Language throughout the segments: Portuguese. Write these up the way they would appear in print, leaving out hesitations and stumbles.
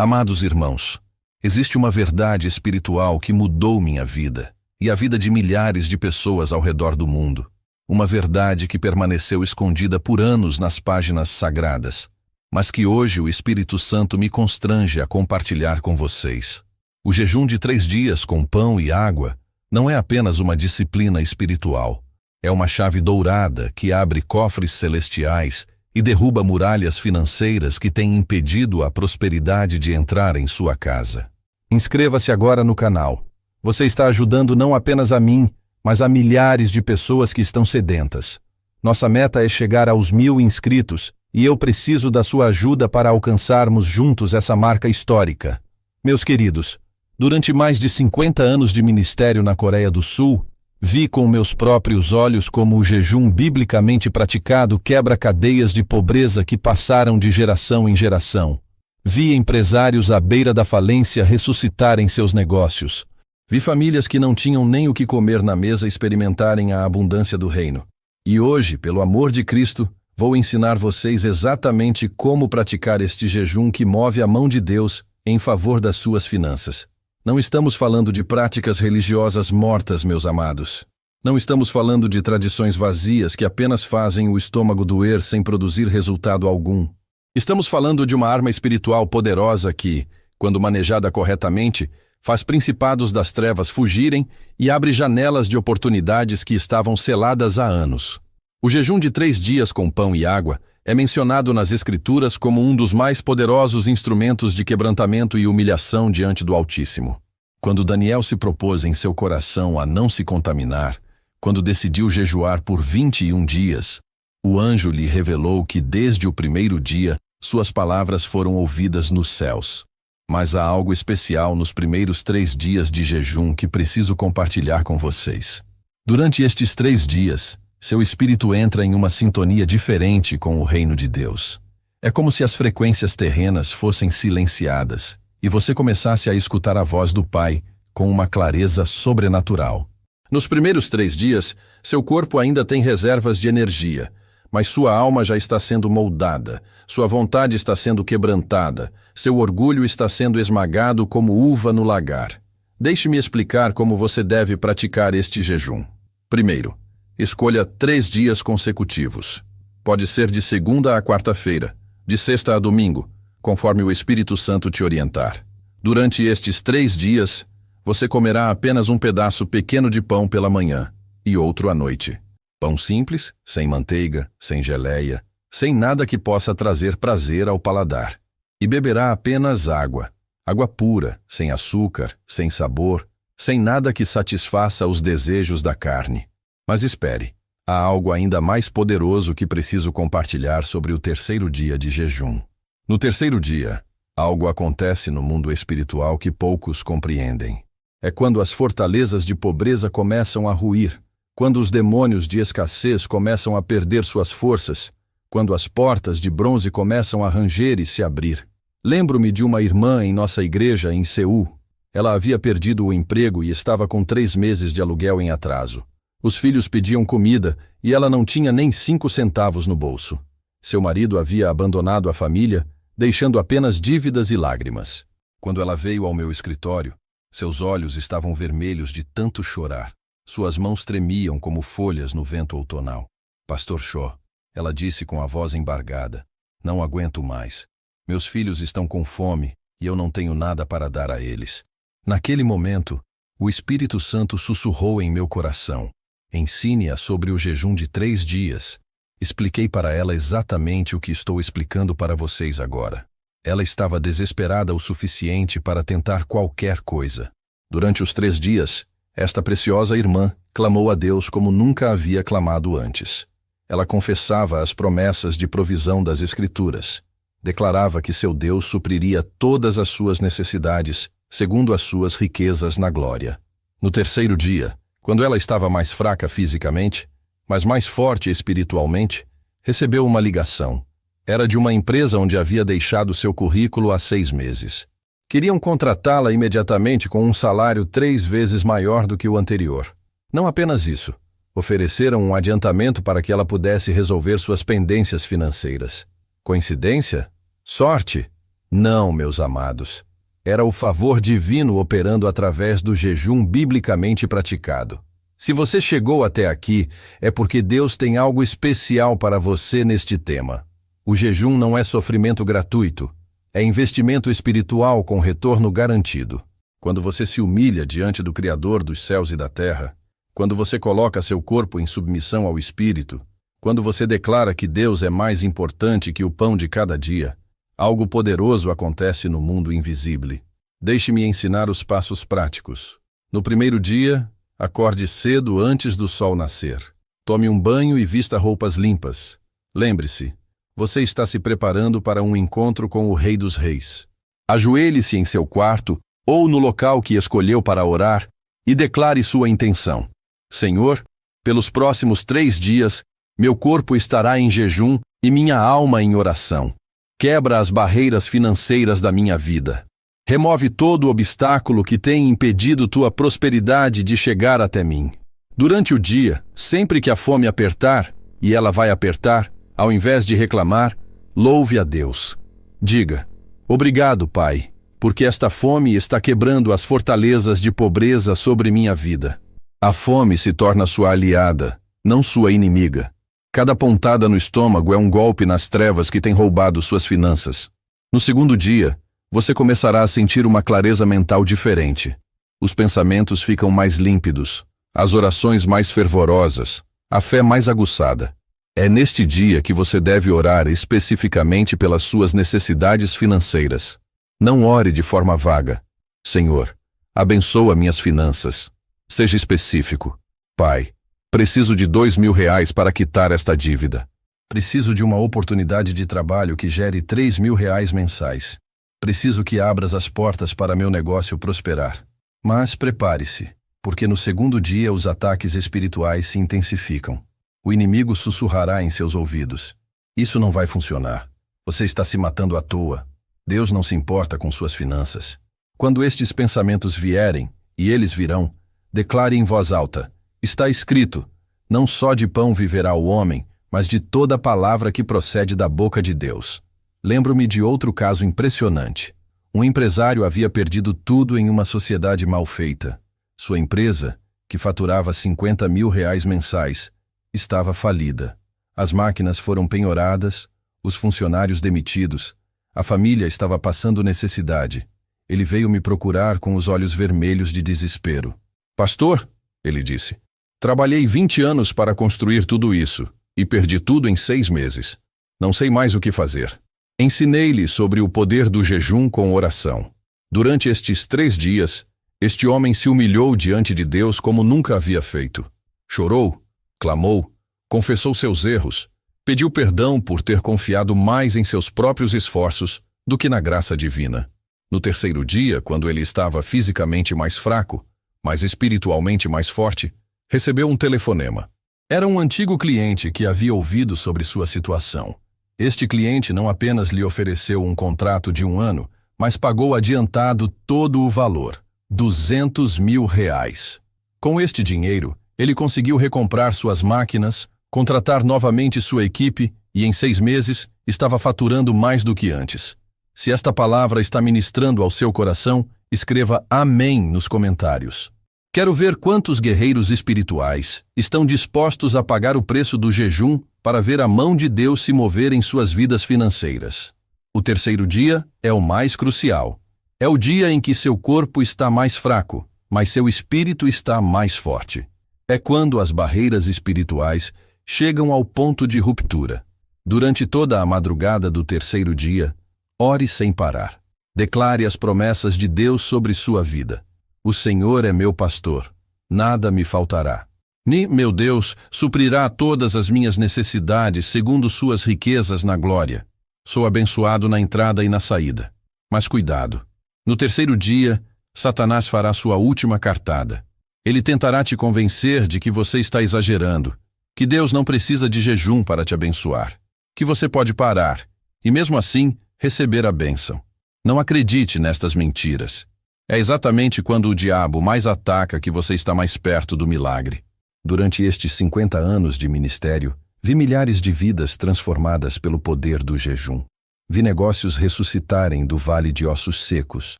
Amados irmãos, existe uma verdade espiritual que mudou minha vida e a vida de milhares de pessoas ao redor do mundo. Uma verdade que permaneceu escondida por anos nas páginas sagradas, mas que hoje o Espírito Santo me constrange a compartilhar com vocês. O jejum de 3 dias com pão e água não é apenas uma disciplina espiritual. É uma chave dourada que abre cofres celestiais e derruba muralhas financeiras que têm impedido a prosperidade de entrar em sua casa. Inscreva-se agora no canal. Você está ajudando não apenas a mim, mas a milhares de pessoas que estão sedentas. Nossa meta é chegar aos 1000 inscritos e eu preciso da sua ajuda para alcançarmos juntos essa marca histórica. Meus queridos, durante mais de 50 anos de ministério na Coreia do Sul, vi com meus próprios olhos como o jejum biblicamente praticado quebra cadeias de pobreza que passaram de geração em geração. Vi empresários à beira da falência ressuscitarem seus negócios. Vi famílias que não tinham nem o que comer na mesa experimentarem a abundância do reino. E hoje, pelo amor de Cristo, vou ensinar vocês exatamente como praticar este jejum que move a mão de Deus em favor das suas finanças. Não estamos falando de práticas religiosas mortas, meus amados. Não estamos falando de tradições vazias que apenas fazem o estômago doer sem produzir resultado algum. Estamos falando de uma arma espiritual poderosa que, quando manejada corretamente, faz principados das trevas fugirem e abre janelas de oportunidades que estavam seladas há anos. O jejum de 3 dias com pão e água é mencionado nas Escrituras como um dos mais poderosos instrumentos de quebrantamento e humilhação diante do Altíssimo. Quando Daniel se propôs em seu coração a não se contaminar, quando decidiu jejuar por 21 dias, o anjo lhe revelou que desde o primeiro dia suas palavras foram ouvidas nos céus. Mas há algo especial nos primeiros 3 dias de jejum que preciso compartilhar com vocês. Durante estes 3 dias, seu espírito entra em uma sintonia diferente com o reino de Deus. É como se as frequências terrenas fossem silenciadas e você começasse a escutar a voz do Pai com uma clareza sobrenatural. Nos primeiros 3 dias, seu corpo ainda tem reservas de energia, mas sua alma já está sendo moldada, sua vontade está sendo quebrantada, seu orgulho está sendo esmagado como uva no lagar. Deixe-me explicar como você deve praticar este jejum. Primeiro, escolha 3 dias consecutivos. Pode ser de segunda a quarta-feira, de sexta a domingo, conforme o Espírito Santo te orientar. Durante estes 3 dias, você comerá apenas um pedaço pequeno de pão pela manhã e outro à noite. Pão simples, sem manteiga, sem geleia, sem nada que possa trazer prazer ao paladar. E beberá apenas água. Água pura, sem açúcar, sem sabor, sem nada que satisfaça os desejos da carne. Mas espere, há algo ainda mais poderoso que preciso compartilhar sobre o 3º dia de jejum. No 3º dia, algo acontece no mundo espiritual que poucos compreendem. É quando as fortalezas de pobreza começam a ruir, quando os demônios de escassez começam a perder suas forças, quando as portas de bronze começam a ranger e se abrir. Lembro-me de uma irmã em nossa igreja em Seul. Ela havia perdido o emprego e estava com 3 meses de aluguel em atraso. Os filhos pediam comida e ela não tinha nem 5 centavos no bolso. Seu marido havia abandonado a família, deixando apenas dívidas e lágrimas. Quando ela veio ao meu escritório, seus olhos estavam vermelhos de tanto chorar. Suas mãos tremiam como folhas no vento outonal. Pastor Shaw, ela disse com a voz embargada, não aguento mais. Meus filhos estão com fome e eu não tenho nada para dar a eles. Naquele momento, o Espírito Santo sussurrou em meu coração. Ensine-a sobre o jejum de 3 dias. Expliquei para ela exatamente o que estou explicando para vocês agora. Ela estava desesperada o suficiente para tentar qualquer coisa. Durante os 3 dias, esta preciosa irmã clamou a Deus como nunca havia clamado antes. Ela confessava as promessas de provisão das Escrituras. Declarava que seu Deus supriria todas as suas necessidades, segundo as suas riquezas na glória. No 3º dia, quando ela estava mais fraca fisicamente, mas mais forte espiritualmente, recebeu uma ligação. Era de uma empresa onde havia deixado seu currículo há 6 meses. Queriam contratá-la imediatamente com um salário 3 vezes maior do que o anterior. Não apenas isso, ofereceram um adiantamento para que ela pudesse resolver suas pendências financeiras. Coincidência? Sorte? Não, meus amados. Era o favor divino operando através do jejum biblicamente praticado. Se você chegou até aqui, é porque Deus tem algo especial para você neste tema. O jejum não é sofrimento gratuito, é investimento espiritual com retorno garantido. Quando você se humilha diante do Criador dos céus e da terra, quando você coloca seu corpo em submissão ao Espírito, quando você declara que Deus é mais importante que o pão de cada dia, algo poderoso acontece no mundo invisível. Deixe-me ensinar os passos práticos. No primeiro dia, acorde cedo antes do sol nascer. Tome um banho e vista roupas limpas. Lembre-se, você está se preparando para um encontro com o Rei dos Reis. Ajoelhe-se em seu quarto ou no local que escolheu para orar e declare sua intenção. Senhor, pelos próximos 3 dias, meu corpo estará em jejum e minha alma em oração. Quebra as barreiras financeiras da minha vida. Remove todo o obstáculo que tem impedido tua prosperidade de chegar até mim. Durante o dia, sempre que a fome apertar, e ela vai apertar, ao invés de reclamar, louve a Deus. Diga, obrigado, Pai, porque esta fome está quebrando as fortalezas de pobreza sobre minha vida. A fome se torna sua aliada, não sua inimiga. Cada pontada no estômago é um golpe nas trevas que tem roubado suas finanças. No segundo dia, você começará a sentir uma clareza mental diferente. Os pensamentos ficam mais límpidos, as orações mais fervorosas, a fé mais aguçada. É neste dia que você deve orar especificamente pelas suas necessidades financeiras. Não ore de forma vaga. Senhor, abençoa minhas finanças. Seja específico. Pai, preciso de R$2.000 para quitar esta dívida. Preciso de uma oportunidade de trabalho que gere R$3.000 mensais. Preciso que abras as portas para meu negócio prosperar. Mas prepare-se, porque no segundo dia os ataques espirituais se intensificam. O inimigo sussurrará em seus ouvidos. Isso não vai funcionar. Você está se matando à toa. Deus não se importa com suas finanças. Quando estes pensamentos vierem, e eles virão, declare em voz alta, está escrito, não só de pão viverá o homem, mas de toda a palavra que procede da boca de Deus. Lembro-me de outro caso impressionante. Um empresário havia perdido tudo em uma sociedade mal feita. Sua empresa, que faturava R$50.000 mensais, estava falida. As máquinas foram penhoradas, os funcionários demitidos, a família estava passando necessidade. Ele veio me procurar com os olhos vermelhos de desespero. Pastor, ele disse, trabalhei 20 anos para construir tudo isso e perdi tudo em 6 meses. Não sei mais o que fazer. Ensinei-lhe sobre o poder do jejum com oração. Durante estes 3 dias, este homem se humilhou diante de Deus como nunca havia feito. Chorou, clamou, confessou seus erros, pediu perdão por ter confiado mais em seus próprios esforços do que na graça divina. No terceiro dia, quando ele estava fisicamente mais fraco, mas espiritualmente mais forte, recebeu um telefonema. Era um antigo cliente que havia ouvido sobre sua situação. Este cliente não apenas lhe ofereceu um contrato de 1 ano, mas pagou adiantado todo o valor, R$200.000. Com este dinheiro, ele conseguiu recomprar suas máquinas, contratar novamente sua equipe e, em 6 meses, estava faturando mais do que antes. Se esta palavra está ministrando ao seu coração, escreva amém nos comentários. Quero ver quantos guerreiros espirituais estão dispostos a pagar o preço do jejum para ver a mão de Deus se mover em suas vidas financeiras. O terceiro dia é o mais crucial. É o dia em que seu corpo está mais fraco, mas seu espírito está mais forte. É quando as barreiras espirituais chegam ao ponto de ruptura. Durante toda a madrugada do terceiro dia, ore sem parar. Declare as promessas de Deus sobre sua vida. O Senhor é meu pastor, nada me faltará. Meu Deus suprirá todas as minhas necessidades segundo suas riquezas na glória. Sou abençoado na entrada e na saída. Mas cuidado. No terceiro dia, Satanás fará sua última cartada. Ele tentará te convencer de que você está exagerando, que Deus não precisa de jejum para te abençoar, que você pode parar e, mesmo assim, receber a bênção. Não acredite nestas mentiras. É exatamente quando o diabo mais ataca que você está mais perto do milagre. Durante estes 50 anos de ministério, vi milhares de vidas transformadas pelo poder do jejum. Vi negócios ressuscitarem do vale de ossos secos.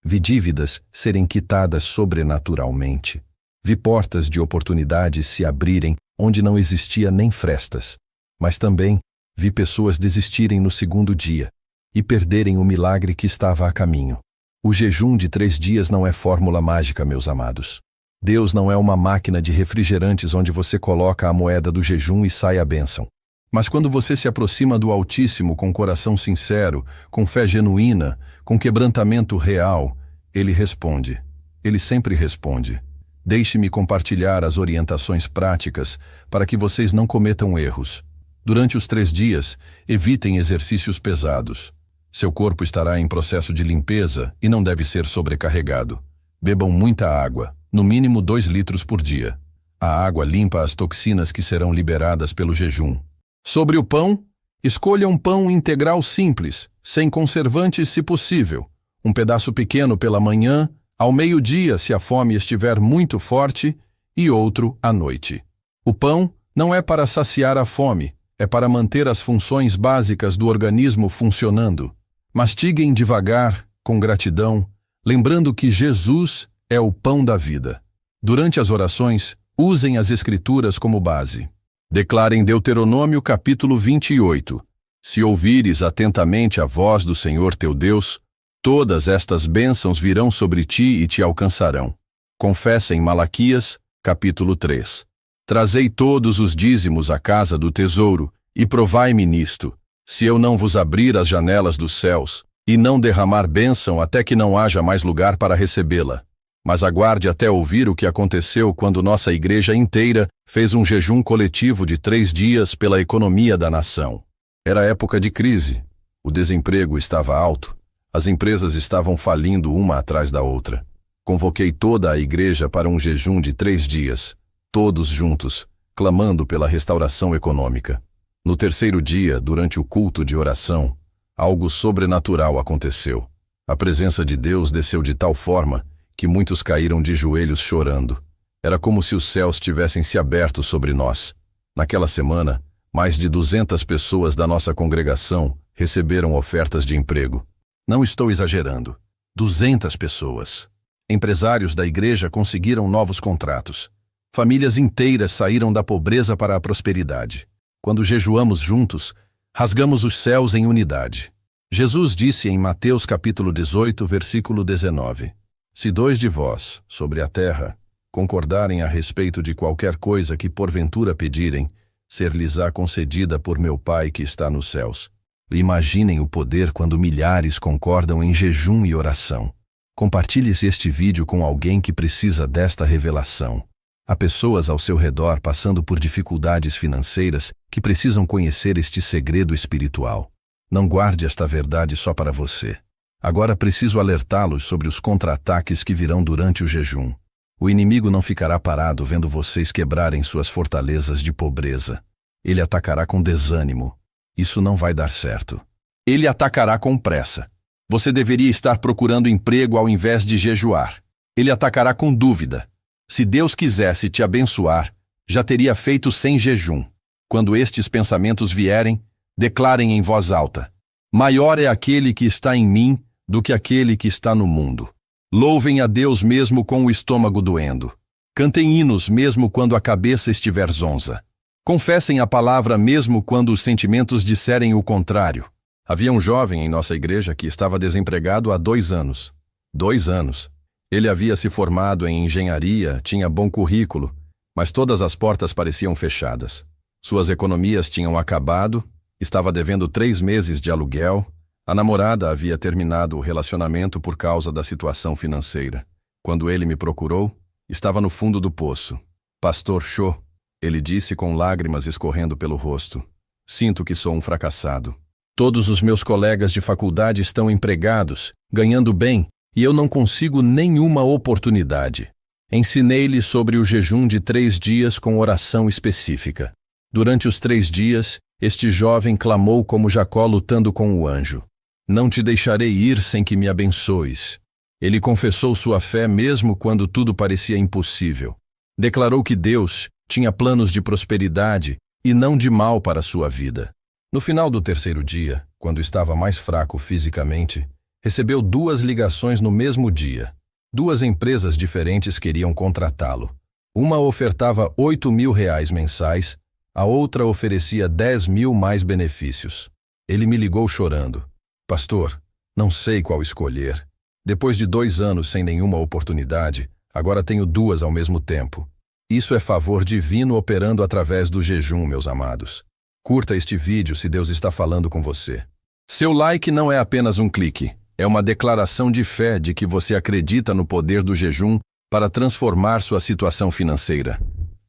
Vi dívidas serem quitadas sobrenaturalmente. Vi portas de oportunidades se abrirem onde não existia nem frestas. Mas também vi pessoas desistirem no segundo dia e perderem o milagre que estava a caminho. O jejum de 3 dias não é fórmula mágica, meus amados. Deus não é uma máquina de refrigerantes onde você coloca a moeda do jejum e sai a bênção. Mas quando você se aproxima do Altíssimo com coração sincero, com fé genuína, com quebrantamento real, Ele responde. Ele sempre responde. Deixe-me compartilhar as orientações práticas para que vocês não cometam erros. Durante os 3 dias, evitem exercícios pesados. Seu corpo estará em processo de limpeza e não deve ser sobrecarregado. Bebam muita água, no mínimo 2 litros por dia. A água limpa as toxinas que serão liberadas pelo jejum. Sobre o pão, escolha um pão integral simples, sem conservantes se possível. Um pedaço pequeno pela manhã, ao meio-dia se a fome estiver muito forte, e outro à noite. O pão não é para saciar a fome, é para manter as funções básicas do organismo funcionando. Mastiguem devagar, com gratidão, lembrando que Jesus é o pão da vida. Durante as orações, usem as Escrituras como base. Declarem Deuteronômio capítulo 28. Se ouvires atentamente a voz do Senhor teu Deus, todas estas bênçãos virão sobre ti e te alcançarão. Confessem Malaquias capítulo 3. Trazei todos os dízimos à casa do tesouro, e provai-me nisto, se eu não vos abrir as janelas dos céus, e não derramar bênção até que não haja mais lugar para recebê-la. Mas aguarde até ouvir o que aconteceu quando nossa igreja inteira fez um jejum coletivo de 3 dias pela economia da nação. Era época de crise, o desemprego estava alto, as empresas estavam falindo uma atrás da outra. Convoquei toda a igreja para um jejum de 3 dias, todos juntos, clamando pela restauração econômica. No 3º dia, durante o culto de oração, algo sobrenatural aconteceu. A presença de Deus desceu de tal forma que muitos caíram de joelhos chorando. Era como se os céus tivessem se aberto sobre nós. Naquela semana, mais de 200 pessoas da nossa congregação receberam ofertas de emprego. Não estou exagerando. 200 pessoas. Empresários da igreja conseguiram novos contratos. Famílias inteiras saíram da pobreza para a prosperidade. Quando jejuamos juntos, rasgamos os céus em unidade. Jesus disse em Mateus capítulo 18, versículo 19: Se 2 de vós, sobre a terra, concordarem a respeito de qualquer coisa que porventura pedirem, ser-lhes-á concedida por meu Pai que está nos céus. Imaginem o poder quando milhares concordam em jejum e oração. Compartilhe este vídeo com alguém que precisa desta revelação. Há pessoas ao seu redor passando por dificuldades financeiras que precisam conhecer este segredo espiritual. Não guarde esta verdade só para você. Agora preciso alertá-los sobre os contra-ataques que virão durante o jejum. O inimigo não ficará parado vendo vocês quebrarem suas fortalezas de pobreza. Ele atacará com desânimo. Isso não vai dar certo. Ele atacará com pressa. Você deveria estar procurando emprego ao invés de jejuar. Ele atacará com dúvida. Se Deus quisesse te abençoar, já teria feito sem jejum. Quando estes pensamentos vierem, declarem em voz alta: Maior é aquele que está em mim do que aquele que está no mundo. Louvem a Deus mesmo com o estômago doendo. Cantem hinos mesmo quando a cabeça estiver zonza. Confessem a palavra mesmo quando os sentimentos disserem o contrário. Havia um jovem em nossa igreja que estava desempregado há 2 anos. 2 anos. Ele havia se formado em engenharia, tinha bom currículo, mas todas as portas pareciam fechadas. Suas economias tinham acabado, estava devendo 3 meses de aluguel. A namorada havia terminado o relacionamento por causa da situação financeira. Quando ele me procurou, estava no fundo do poço. Pastor Cho, ele disse com lágrimas escorrendo pelo rosto. Sinto que sou um fracassado. Todos os meus colegas de faculdade estão empregados, ganhando bem, e eu não consigo nenhuma oportunidade. Ensinei-lhe sobre o jejum de 3 dias com oração específica. Durante os 3 dias, este jovem clamou como Jacó lutando com o anjo. Não te deixarei ir sem que me abençoes. Ele confessou sua fé mesmo quando tudo parecia impossível. Declarou que Deus tinha planos de prosperidade e não de mal para sua vida. No final do 3º dia, Quando estava mais fraco fisicamente, recebeu 2 ligações no mesmo dia. 2 empresas diferentes queriam contratá-lo. Uma ofertava R$ 8.000 mensais, a outra oferecia 10.000 mais benefícios. Ele me ligou chorando. Pastor, não sei qual escolher. Depois de 2 anos sem nenhuma oportunidade, agora tenho 2 ao mesmo tempo. Isso é favor divino operando através do jejum, meus amados. Curta este vídeo se Deus está falando com você. Seu like não é apenas um clique, é uma declaração de fé de que você acredita no poder do jejum para transformar sua situação financeira.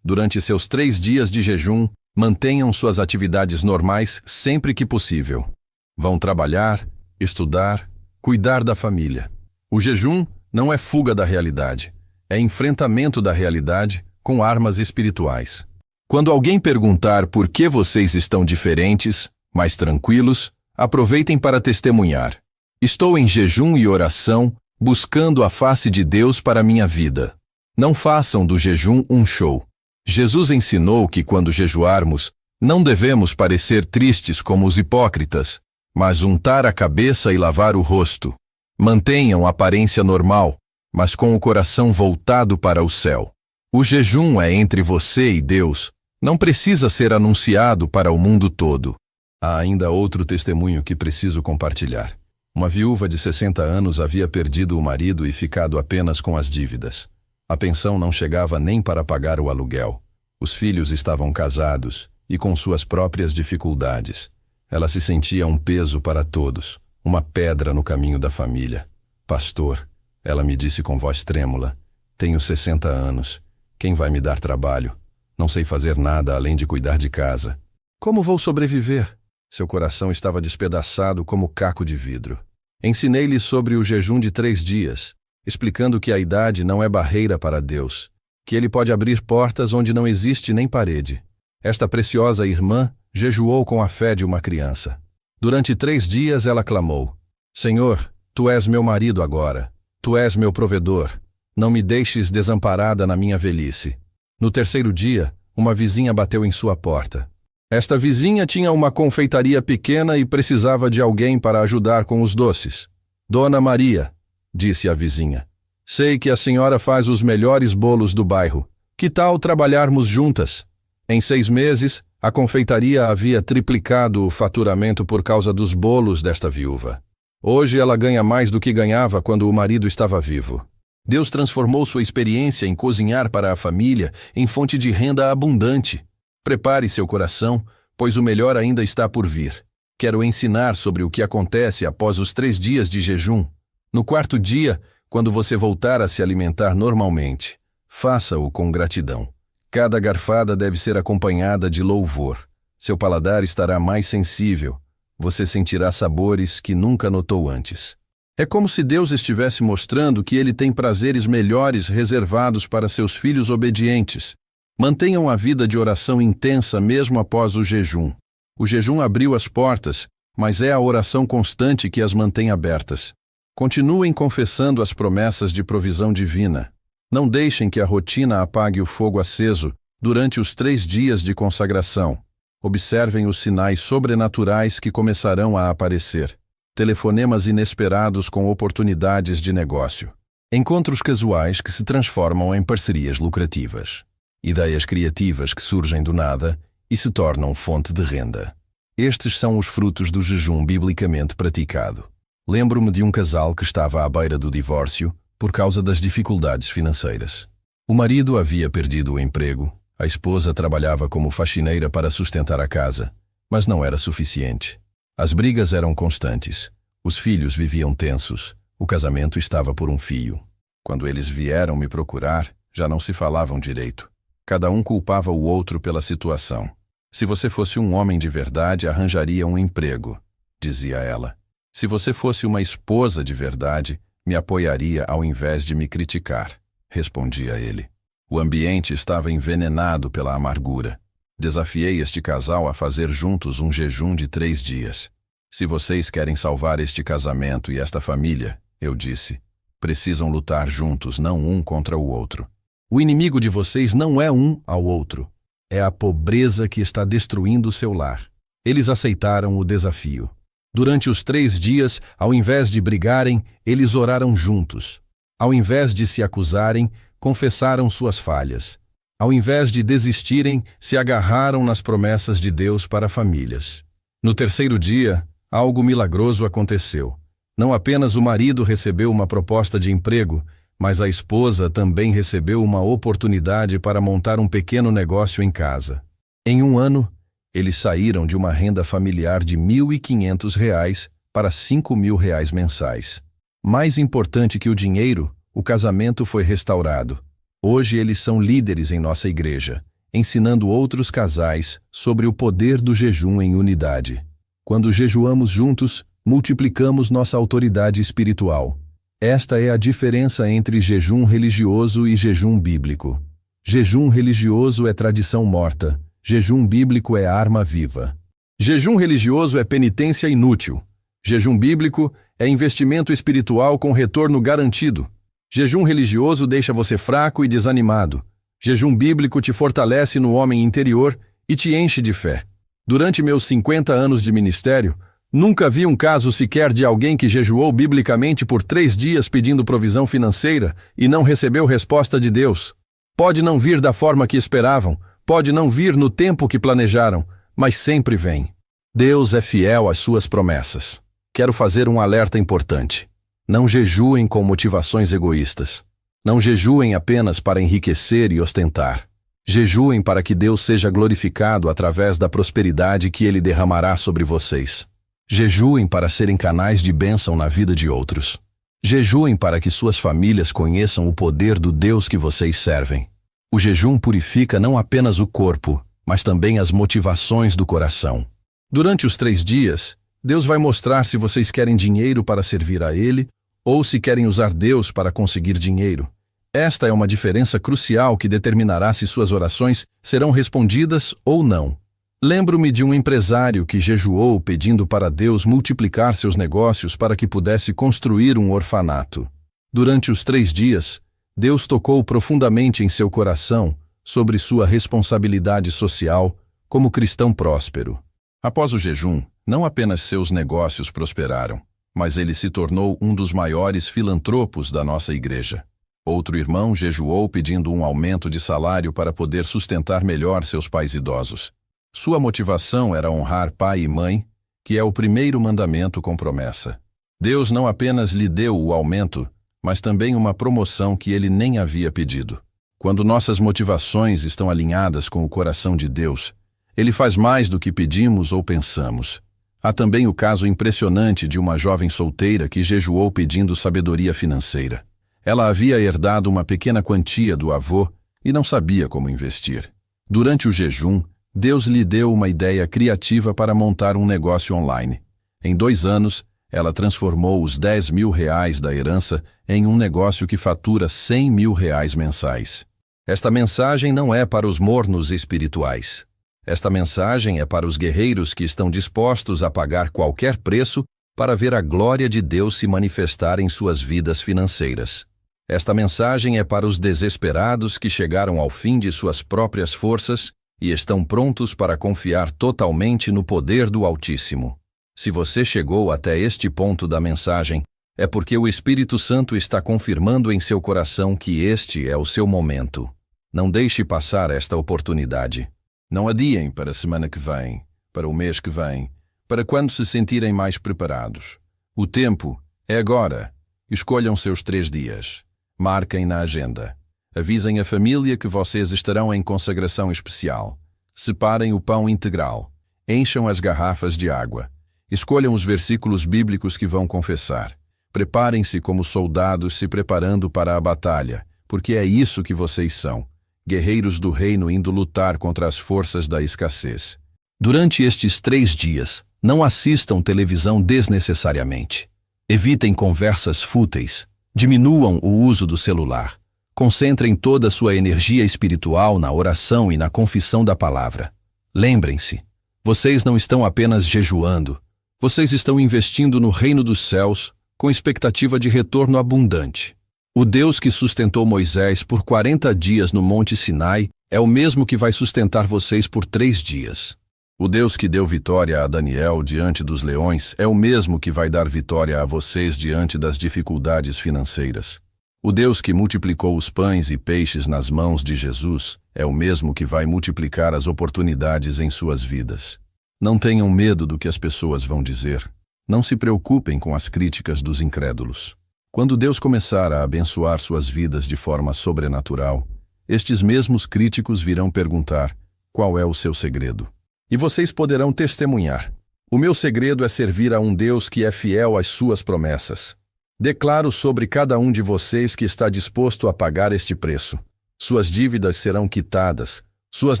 Durante seus 3 dias de jejum, mantenham suas atividades normais sempre que possível. Vão trabalhar, estudar, cuidar da família. O jejum não é fuga da realidade, é enfrentamento da realidade com armas espirituais. Quando alguém perguntar por que vocês estão diferentes, mais tranquilos, aproveitem para testemunhar. Estou em jejum e oração, buscando a face de Deus para minha vida. Não façam do jejum um show. Jesus ensinou que quando jejuarmos, não devemos parecer tristes como os hipócritas, mas untar a cabeça e lavar o rosto. Mantenham a aparência normal, mas com o coração voltado para o céu. O jejum é entre você e Deus, não precisa ser anunciado para o mundo todo. Há ainda outro testemunho que preciso compartilhar. Uma viúva de 60 anos havia perdido o marido e ficado apenas com as dívidas. A pensão não chegava nem para pagar o aluguel. Os filhos estavam casados e com suas próprias dificuldades. Ela se sentia um peso para todos, uma pedra no caminho da família. Pastor, ela me disse com voz trêmula, tenho 60 anos. Quem vai me dar trabalho? Não sei fazer nada além de cuidar de casa. Como vou sobreviver? Seu coração estava despedaçado como caco de vidro. Ensinei-lhe sobre o jejum de 3 dias, explicando que a idade não é barreira para Deus, que Ele pode abrir portas onde não existe nem parede. Esta preciosa irmã jejuou com a fé de uma criança. Durante 3 dias ela clamou, Senhor, Tu és meu marido agora, Tu és meu provedor, não me deixes desamparada na minha velhice. No 3º dia, uma vizinha bateu em sua porta. Esta vizinha tinha uma confeitaria pequena e precisava de alguém para ajudar com os doces. Dona Maria, disse a vizinha, sei que a senhora faz os melhores bolos do bairro. Que tal trabalharmos juntas? Em 6 meses, a confeitaria havia triplicado o faturamento por causa dos bolos desta viúva. Hoje ela ganha mais do que ganhava quando o marido estava vivo. Deus transformou sua experiência em cozinhar para a família em fonte de renda abundante. Prepare seu coração, pois o melhor ainda está por vir. Quero ensinar sobre o que acontece após os 3 dias de jejum. No 4º dia, quando você voltar a se alimentar normalmente, faça-o com gratidão. Cada garfada deve ser acompanhada de louvor. Seu paladar estará mais sensível. Você sentirá sabores que nunca notou antes. É como se Deus estivesse mostrando que Ele tem prazeres melhores reservados para seus filhos obedientes. Mantenham a vida de oração intensa mesmo após o jejum. O jejum abriu as portas, mas é a oração constante que as mantém abertas. Continuem confessando as promessas de provisão divina. Não deixem que a rotina apague o fogo aceso durante os 3 dias de consagração. Observem os sinais sobrenaturais que começarão a aparecer. Telefonemas inesperados com oportunidades de negócio. Encontros casuais que se transformam em parcerias lucrativas. Ideias criativas que surgem do nada e se tornam fonte de renda. Estes são os frutos do jejum biblicamente praticado. Lembro-me de um casal que estava à beira do divórcio por causa das dificuldades financeiras. O marido havia perdido o emprego, a esposa trabalhava como faxineira para sustentar a casa, mas não era suficiente. As brigas eram constantes, os filhos viviam tensos, o casamento estava por um fio. Quando eles vieram me procurar, já não se falavam direito. Cada um culpava o outro pela situação. Se você fosse um homem de verdade, arranjaria um emprego, dizia ela. Se você fosse uma esposa de verdade, me apoiaria ao invés de me criticar, respondia ele. O ambiente estava envenenado pela amargura. Desafiei este casal a fazer juntos um jejum de 3 dias. Se vocês querem salvar este casamento e esta família, eu disse, precisam lutar juntos, não um contra o outro. O inimigo de vocês não é um ao outro. É a pobreza que está destruindo o seu lar. Eles aceitaram o desafio. Durante os 3 dias, ao invés de brigarem, eles oraram juntos. Ao invés de se acusarem, confessaram suas falhas. Ao invés de desistirem, se agarraram nas promessas de Deus para famílias. No 3º dia, algo milagroso aconteceu. Não apenas o marido recebeu uma proposta de emprego, mas a esposa também recebeu uma oportunidade para montar um pequeno negócio em casa. Em 1 ano, eles saíram de uma renda familiar de R$ 1.500 para R$ 5.000 mensais. Mais importante que o dinheiro, o casamento foi restaurado. Hoje eles são líderes em nossa igreja, ensinando outros casais sobre o poder do jejum em unidade. Quando jejuamos juntos, multiplicamos nossa autoridade espiritual. Esta é a diferença entre jejum religioso e jejum bíblico. Jejum religioso é tradição morta. Jejum bíblico é arma viva. Jejum religioso é penitência inútil. Jejum bíblico é investimento espiritual com retorno garantido. Jejum religioso deixa você fraco e desanimado. Jejum bíblico te fortalece no homem interior e te enche de fé. Durante meus 50 anos de ministério, nunca vi um caso sequer de alguém que jejuou biblicamente por 3 dias pedindo provisão financeira e não recebeu resposta de Deus. Pode não vir da forma que esperavam, pode não vir no tempo que planejaram, mas sempre vem. Deus é fiel às suas promessas. Quero fazer um alerta importante. Não jejuem com motivações egoístas. Não jejuem apenas para enriquecer e ostentar. Jejuem para que Deus seja glorificado através da prosperidade que Ele derramará sobre vocês. Jejuem para serem canais de bênção na vida de outros. Jejuem para que suas famílias conheçam o poder do Deus que vocês servem. O jejum purifica não apenas o corpo, mas também as motivações do coração. Durante os 3 dias, Deus vai mostrar se vocês querem dinheiro para servir a Ele ou se querem usar Deus para conseguir dinheiro. Esta é uma diferença crucial que determinará se suas orações serão respondidas ou não. Lembro-me de um empresário que jejuou pedindo para Deus multiplicar seus negócios para que pudesse construir um orfanato. Durante os 3 dias, Deus tocou profundamente em seu coração sobre sua responsabilidade social como cristão próspero. Após o jejum, não apenas seus negócios prosperaram, mas ele se tornou um dos maiores filantropos da nossa igreja. Outro irmão jejuou pedindo um aumento de salário para poder sustentar melhor seus pais idosos. Sua motivação era honrar pai e mãe, que é o primeiro mandamento com promessa. Deus não apenas lhe deu o aumento, mas também uma promoção que ele nem havia pedido. Quando nossas motivações estão alinhadas com o coração de Deus, Ele faz mais do que pedimos ou pensamos. Há também o caso impressionante de uma jovem solteira que jejuou pedindo sabedoria financeira. Ela havia herdado uma pequena quantia do avô e não sabia como investir. Durante o jejum, Deus lhe deu uma ideia criativa para montar um negócio online. Em 2 anos, ela transformou os R$ 10.000 da herança em um negócio que fatura R$ 100.000 mensais. Esta mensagem não é para os mornos espirituais. Esta mensagem é para os guerreiros que estão dispostos a pagar qualquer preço para ver a glória de Deus se manifestar em suas vidas financeiras. Esta mensagem é para os desesperados que chegaram ao fim de suas próprias forças e estão prontos para confiar totalmente no poder do Altíssimo. Se você chegou até este ponto da mensagem, é porque o Espírito Santo está confirmando em seu coração que este é o seu momento. Não deixe passar esta oportunidade. Não adiem para a semana que vem, para o mês que vem, para quando se sentirem mais preparados. O tempo é agora. Escolham seus 3 dias. Marquem na agenda. Avisem a família que vocês estarão em consagração especial. Separem o pão integral. Encham as garrafas de água. Escolham os versículos bíblicos que vão confessar. Preparem-se como soldados se preparando para a batalha, porque é isso que vocês são. Guerreiros do reino indo lutar contra as forças da escassez. Durante estes 3 dias, não assistam televisão desnecessariamente. Evitem conversas fúteis. Diminuam o uso do celular. Concentrem toda a sua energia espiritual na oração e na confissão da palavra. Lembrem-se, vocês não estão apenas jejuando, vocês estão investindo no reino dos céus com expectativa de retorno abundante. O Deus que sustentou Moisés por 40 dias no Monte Sinai é o mesmo que vai sustentar vocês por 3 dias. O Deus que deu vitória a Daniel diante dos leões é o mesmo que vai dar vitória a vocês diante das dificuldades financeiras. O Deus que multiplicou os pães e peixes nas mãos de Jesus é o mesmo que vai multiplicar as oportunidades em suas vidas. Não tenham medo do que as pessoas vão dizer. Não se preocupem com as críticas dos incrédulos. Quando Deus começar a abençoar suas vidas de forma sobrenatural, estes mesmos críticos virão perguntar: qual é o seu segredo? E vocês poderão testemunhar: o meu segredo é servir a um Deus que é fiel às suas promessas. Declaro sobre cada um de vocês que está disposto a pagar este preço. Suas dívidas serão quitadas, suas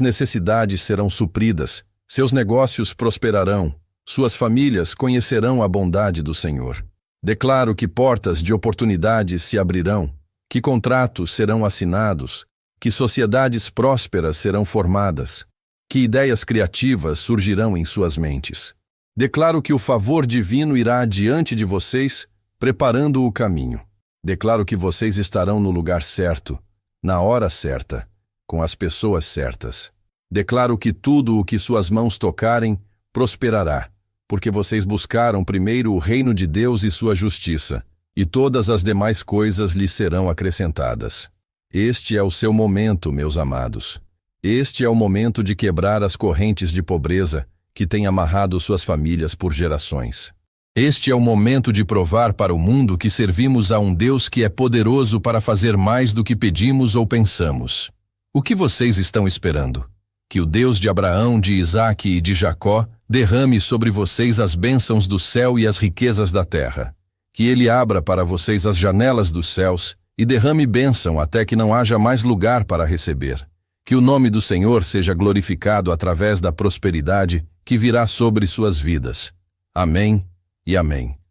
necessidades serão supridas, seus negócios prosperarão, suas famílias conhecerão a bondade do Senhor. Declaro que portas de oportunidades se abrirão, que contratos serão assinados, que sociedades prósperas serão formadas, que ideias criativas surgirão em suas mentes. Declaro que o favor divino irá adiante de vocês, preparando o caminho. Declaro que vocês estarão no lugar certo, na hora certa, com as pessoas certas. Declaro que tudo o que suas mãos tocarem prosperará, porque vocês buscaram primeiro o reino de Deus e sua justiça, e todas as demais coisas lhes serão acrescentadas. Este é o seu momento, meus amados. Este é o momento de quebrar as correntes de pobreza que têm amarrado suas famílias por gerações. Este é o momento de provar para o mundo que servimos a um Deus que é poderoso para fazer mais do que pedimos ou pensamos. O que vocês estão esperando? Que o Deus de Abraão, de Isaque e de Jacó derrame sobre vocês as bênçãos do céu e as riquezas da terra. Que Ele abra para vocês as janelas dos céus e derrame bênção até que não haja mais lugar para receber. Que o nome do Senhor seja glorificado através da prosperidade que virá sobre suas vidas. Amém e amém.